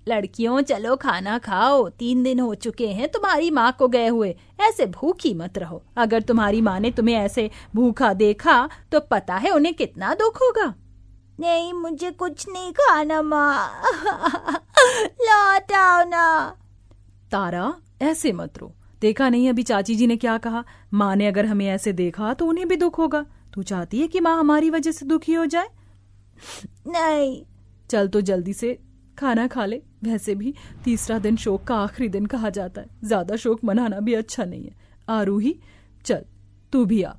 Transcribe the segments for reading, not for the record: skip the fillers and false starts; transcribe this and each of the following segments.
लड़कियों चलो खाना खाओ, 3 दिन हो चुके हैं तुम्हारी माँ को गए हुए, ऐसे भूखी मत रहो। अगर तुम्हारी माँ ने तुम्हें ऐसे भूखा देखा तो पता है उन्हें कितना दुख होगा। नहीं, मुझे कुछ नहीं खाना माँ। लौट आओ ना। तारा ऐसे मत रो, देखा नहीं अभी चाची जी ने क्या कहा। माँ ने अगर हमें ऐसे देखा तो उन्हें भी दुख होगा। तू चाहती है कि माँ हमारी वजह से दुखी हो जाए? नहीं। चल तो जल्दी से खाना खा ले। वैसे भी तीसरा दिन शोक का आखिरी दिन कहा जाता है, ज्यादा शोक मनाना भी अच्छा नहीं है। आरूही चल तू भी आ।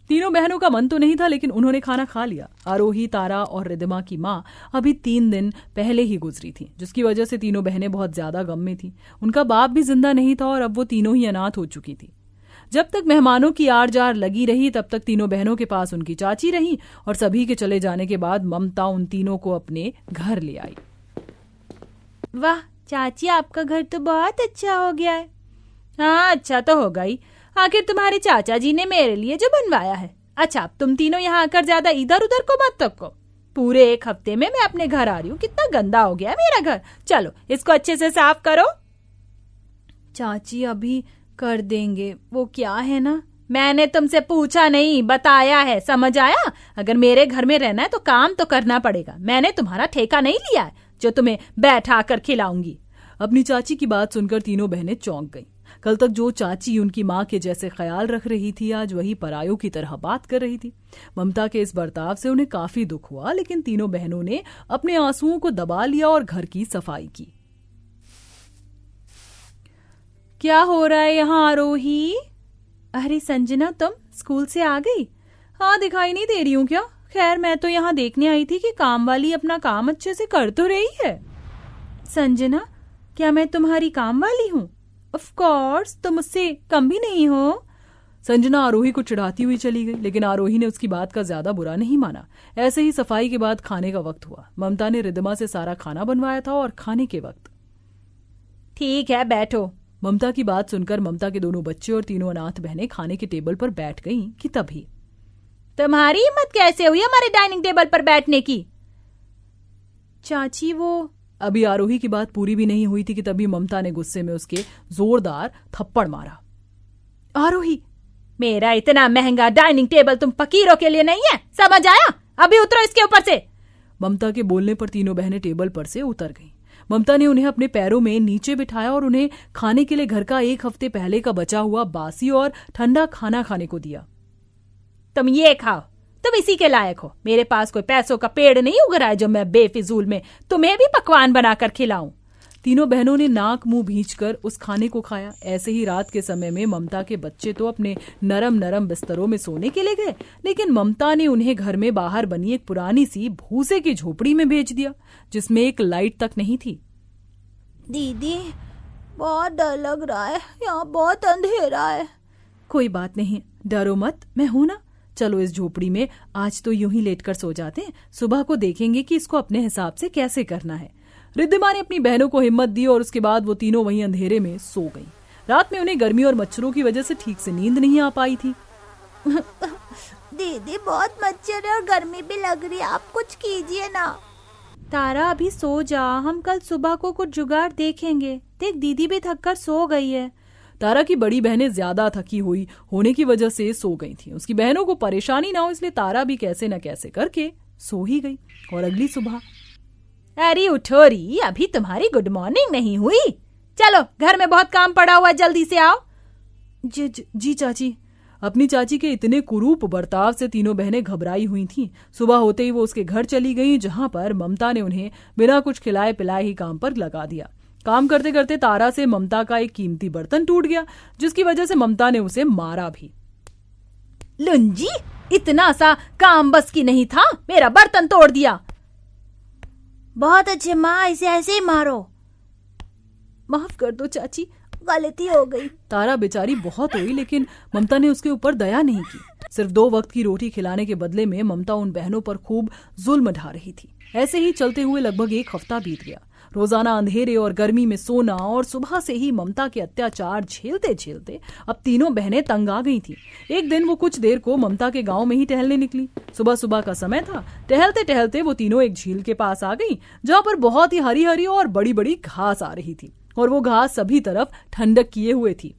तीनों बहनों का मन तो नहीं था, लेकिन उन्होंने खाना खा लिया। आरोही, तारा और रिद्धिमा की माँ अभी 3 दिन पहले ही गुजरी थी, जिसकी वजह से तीनों बहनें बहुत ज्यादा गम में थी। उनका बाप भी जिंदा नहीं था और अब वो तीनों ही अनाथ हो चुकी थी। जब तक मेहमानों की आड़ जार लगी रही तब तक तीनों बहनों के पास उनकी चाची रही, और सभी के चले जाने के बाद ममता उन तीनों को अपने घर ले आई। वाह चाची, आपका घर तो बहुत अच्छा हो गया है। हाँ, अच्छा तो होगा ही, आखिर तुम्हारे चाचा जी ने मेरे लिए जो बनवाया है। अच्छा, अब तुम तीनों यहाँ आकर ज्यादा इधर उधर को मत तको। पूरे 1 हफ्ते में मैं अपने घर आ रही हूँ, कितना गंदा हो गया है मेरा घर। चलो इसको अच्छे से साफ करो। चाची अभी कर देंगे, वो क्या है ना। मैंने तुमसे पूछा नहीं, बताया है, समझ आया? अगर मेरे घर में रहना है तो काम तो करना पड़ेगा। मैंने तुम्हारा ठेका नहीं लिया है जो तुम्हें बैठा कर खिलाऊंगी। अपनी चाची की बात सुनकर तीनों बहनें चौंक गईं। कल तक जो चाची उनकी माँ के जैसे ख्याल रख रही थी, आज वही परायों की तरह बात कर रही थी। ममता के इस बर्ताव से उन्हें काफी दुख हुआ, लेकिन तीनों बहनों ने अपने आंसुओं को दबा लिया और घर की सफाई की। क्या हो रहा है यहाँ आरोही? अरे संजना, तुम स्कूल से आ गई? हाँ, दिखाई नहीं दे रही हूँ क्या? खैर, मैं तो यहाँ देखने आई थी कि काम वाली अपना काम अच्छे से कर तो रही है। संजना, क्या मैं तुम्हारी काम वाली हूँ? ऑफ कोर्स, तुम मुझसे कम भी नहीं हो। संजना आरोही को चिढ़ाती हुई चली गई, लेकिन आरोही ने उसकी बात का ज्यादा बुरा नहीं माना। ऐसे ही सफाई के बाद खाने का वक्त हुआ। ममता ने रिद्धिमा से सारा खाना बनवाया था और खाने के वक्त ठीक है बैठो। ममता की बात सुनकर ममता के दोनों बच्चे और तीनों अनाथ बहनें खाने के टेबल पर बैठ गईं कि तभी तुम्हारी हिम्मत कैसे हुई हमारे डाइनिंग टेबल पर बैठने की? चाची, वो अभी आरोही की बात पूरी भी नहीं हुई थी कि तभी ममता ने गुस्से में उसके जोरदार थप्पड़ मारा। आरोही, मेरा इतना महंगा डाइनिंग टेबल तुम फकीरों के लिए नहीं है, समझ आया? अभी उतरो इसके ऊपर से। ममता के बोलने पर तीनों बहनें टेबल पर से उतर गईं। ममता ने उन्हें अपने पैरों में नीचे बिठाया और उन्हें खाने के लिए घर का 1 हफ्ते पहले का बचा हुआ बासी और ठंडा खाना खाने को दिया। तुम ये खाओ, तुम इसी के लायक हो। मेरे पास कोई पैसों का पेड़ नहीं उग रहा है जो मैं बेफिजूल में तुम्हें भी पकवान बनाकर खिलाऊं। तीनों बहनों ने नाक मुंह भींचकर उस खाने को खाया। ऐसे ही रात के समय में ममता के बच्चे तो अपने नरम नरम बिस्तरों में सोने के लिए गए, लेकिन ममता ने उन्हें घर में बाहर बनी एक पुरानी सी भूसे की झोपड़ी में भेज दिया, जिसमें एक लाइट तक नहीं थी। दीदी, बहुत डर लग रहा है, यहाँ बहुत अंधेरा है। कोई बात नहीं, डरो मत, मैं हूं ना। चलो इस झोपड़ी में आज तो यूं ही लेटकर सो जाते हैं, सुबह को देखेंगे कि इसको अपने हिसाब से कैसे करना है। रिद्धिमा ने अपनी बहनों को हिम्मत दी और उसके बाद वो तीनों वहीं अंधेरे में सो गईं। रात में उन्हें गर्मी और मच्छरों की वजह से ठीक से नींद नहीं आ पाई थी। दीदी, बहुत मच्छर है और गर्मी भी लग रही है, आप कुछ कीजिए ना। तारा, अभी सो जा, हम कल सुबह को कुछ जुगाड़ देखेंगे। देख, दीदी भी थक कर सो गई है। तारा की बड़ी बहनें ज्यादा थकी हुई होने की वजह से सो गई थीं। उसकी बहनों को परेशानी ना हो इसलिए तारा भी कैसे न कैसे करके सो ही गई। और अगली सुबह, अरे उठो री, अभी तुम्हारी गुड मॉर्निंग नहीं हुई। चलो, घर में बहुत काम पड़ा हुआ, जल्दी से आओ। जी चाची। अपनी चाची के इतने कुरूप बर्ताव से तीनों बहनें घबराई हुई थीं। सुबह होते ही वो उसके घर चली गईं, जहां पर ममता ने उन्हें बिना कुछ खिलाए पिलाए ही काम पर लगा दिया। काम करते करते तारा से ममता का एक कीमती बर्तन टूट गया, जिसकी वजह से ममता ने उसे मारा भी। लुंजी, इतना सा काम बस की नहीं था, मेरा बर्तन तोड़ दिया। बहुत अच्छे माँ, इसे ऐसे ही मारो। माफ कर दो चाची, गलती हो गई। तारा बेचारी बहुत रोई, लेकिन ममता ने उसके ऊपर दया नहीं की। सिर्फ 2 वक्त की रोटी खिलाने के बदले में ममता उन बहनों पर खूब जुल्म ढा रही थी। ऐसे ही चलते हुए लगभग 1 हफ्ता बीत गया। रोजाना अंधेरे और गर्मी में सोना और सुबह से ही ममता के अत्याचार झेलते झेलते अब तीनों बहनें तंग आ गई थीं। एक दिन वो कुछ देर को ममता के गांव में ही टहलने निकली। सुबह सुबह का समय था। टहलते टहलते वो तीनों एक झील के पास आ गई, जहां पर बहुत ही हरी हरी और बड़ी बड़ी घास आ रही थी, और वो घास सभी तरफ ठंडक किए हुए थी।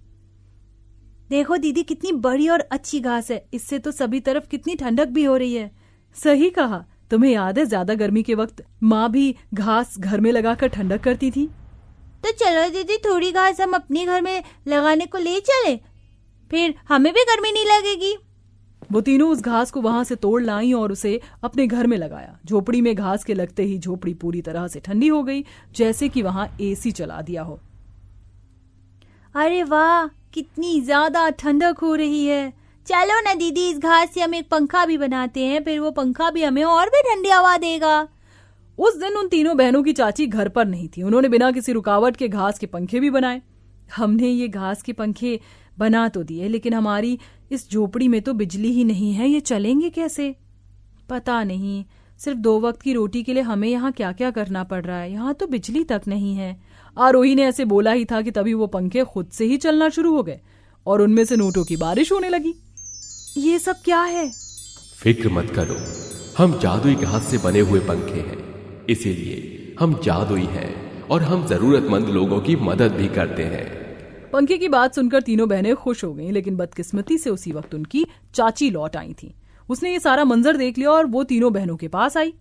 देखो दीदी, कितनी बड़ी और अच्छी घास है, इससे तो सभी तरफ कितनी ठंडक भी हो रही है। सही कहा। तुम्हें याद है ज्यादा गर्मी के वक्त माँ भी घास घर में लगाकर ठंडक करती थी? तो चलो दीदी, थोड़ी घास हम अपने घर में लगाने को ले चले, फिर हमें भी गर्मी नहीं लगेगी। वो तीनों उस घास को वहां से तोड़ लाई और उसे अपने घर में लगाया। झोपड़ी में घास के लगते ही झोपड़ी पूरी तरह से ठंडी हो गई, जैसे कि वहां एसी चला दिया हो। अरे वाह, कितनी ज्यादा ठंडक हो रही है। चलो ना दीदी, इस घास से हम एक पंखा भी बनाते हैं, फिर वो पंखा भी हमें और भी ठंडी हवा देगा। उस दिन उन तीनों बहनों की चाची घर पर नहीं थी। उन्होंने बिना किसी रुकावट के घास के पंखे भी बनाए। हमने ये घास के पंखे बना तो दिए, लेकिन हमारी इस झोपड़ी में तो बिजली ही नहीं है, ये चलेंगे कैसे? पता नहीं, सिर्फ 2 वक्त की रोटी के लिए हमें यहाँ क्या क्या करना पड़ रहा है। यहाँ तो बिजली तक नहीं है। आरोही ने ऐसे बोला ही था कि तभी वो पंखे खुद से ही चलना शुरू हो गए और उनमें से नोटों की बारिश होने लगी। ये सब क्या है? फिक्र मत करो, हम जादुई घास से बने हुए पंखे हैं, इसीलिए हम जादुई हैं और हम जरूरतमंद लोगों की मदद भी करते हैं। पंखे की बात सुनकर तीनों बहनें खुश हो गईं, लेकिन बदकिस्मती से उसी वक्त उनकी चाची लौट आई थी। उसने ये सारा मंजर देख लिया और वो तीनों बहनों के पास आई।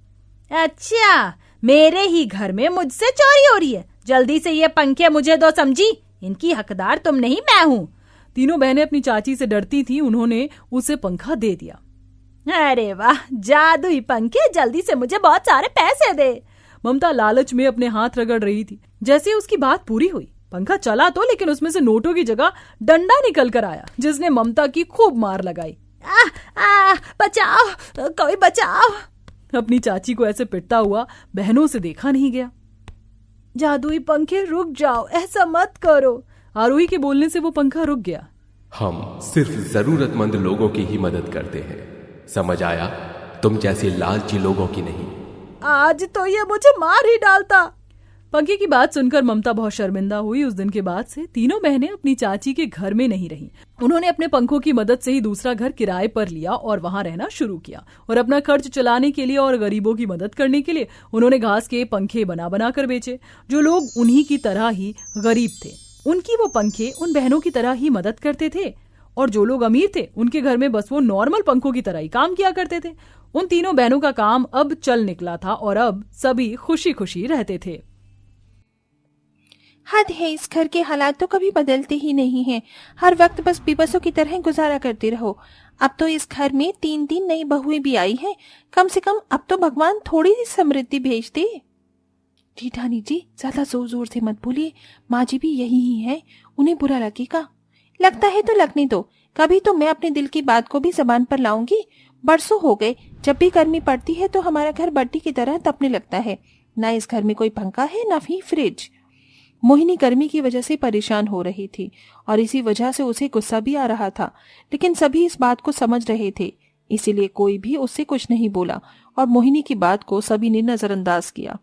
अच्छा, मेरे ही घर में मुझसे चोरी हो रही है, जल्दी से ये पंखे मुझे दो, समझी? इनकी हकदार तुम नहीं, मैं हूँ। तीनों बहनें अपनी चाची से डरती थी। उन्होंने उसे पंखा दे दिया। अरे वाह, जादुई पंखे, जल्दी से मुझे बहुत सारे पैसे दे। ममता लालच में अपने हाथ रगड़ रही थी। जैसे उसकी बात पूरी हुई, पंखा चला तो, लेकिन उसमें से नोटों की जगह डंडा निकल कर आया, जिसने ममता की खूब मार लगाई। बचाओ, कोई बचाओ। अपनी चाची को ऐसे पिटता हुआ बहनों से देखा नहीं गया। जादुई पंखे, रुक जाओ, ऐसा मत करो। आरोही के बोलने से वो पंखा रुक गया। हम सिर्फ जरूरतमंद लोगों की ही मदद करते हैं, समझ आया? तुम जैसे लालची लोगों की नहीं। आज तो ये मुझे मार ही डालता। पंखे की बात सुनकर ममता बहुत शर्मिंदा हुई। उस दिन के बाद से तीनों बहनें अपनी चाची के घर में नहीं रहीं। उन्होंने अपने पंखों की मदद से ही दूसरा घर किराए पर लिया और वहां रहना शुरू किया, और अपना खर्च चलाने के लिए और गरीबों की मदद करने के लिए उन्होंने घास के पंखे बना बना कर बेचे। जो लोग उन्हीं की तरह ही गरीब थे, उनकी वो पंखे उन बहनों की तरह ही मदद करते थे, और जो लोग अमीर थे उनके घर में बस वो नॉर्मल पंखों की तरह ही काम किया करते थे। उन तीनों बहनों का काम अब चल निकला था और अब सभी खुशी खुशी रहते थे। हद है, इस घर के हालात तो कभी बदलते ही नहीं हैं। हर वक्त बस बेबसों की तरह गुजारा करते रहो। अब तो इस घर में 3 नई बहुएं भी आई हैं। कम से कम अब तो भगवान थोड़ी सी समृद्धि भेज दे। जीठानी जी, ज्यादा जोर जोर से मत बोलिए, माँ जी भी यही ही है, उन्हें बुरा लगेगा। लगता है तो लगने दो, कभी तो मैं अपने दिल की बात को भी जबान पर लाऊंगी। बरसों हो गए, जब भी गर्मी पड़ती है तो हमारा घर भट्टी की तरह तपने लगता है। ना इस घर में कोई पंखा है, ना ही फ्रिज। मोहिनी गर्मी की वजह से परेशान हो रही थी और इसी वजह से उसे गुस्सा भी आ रहा था, लेकिन सभी इस बात को समझ रहे थे, इसीलिए कोई भी उससे कुछ नहीं बोला और मोहिनी की बात को सभी ने नजरअंदाज किया।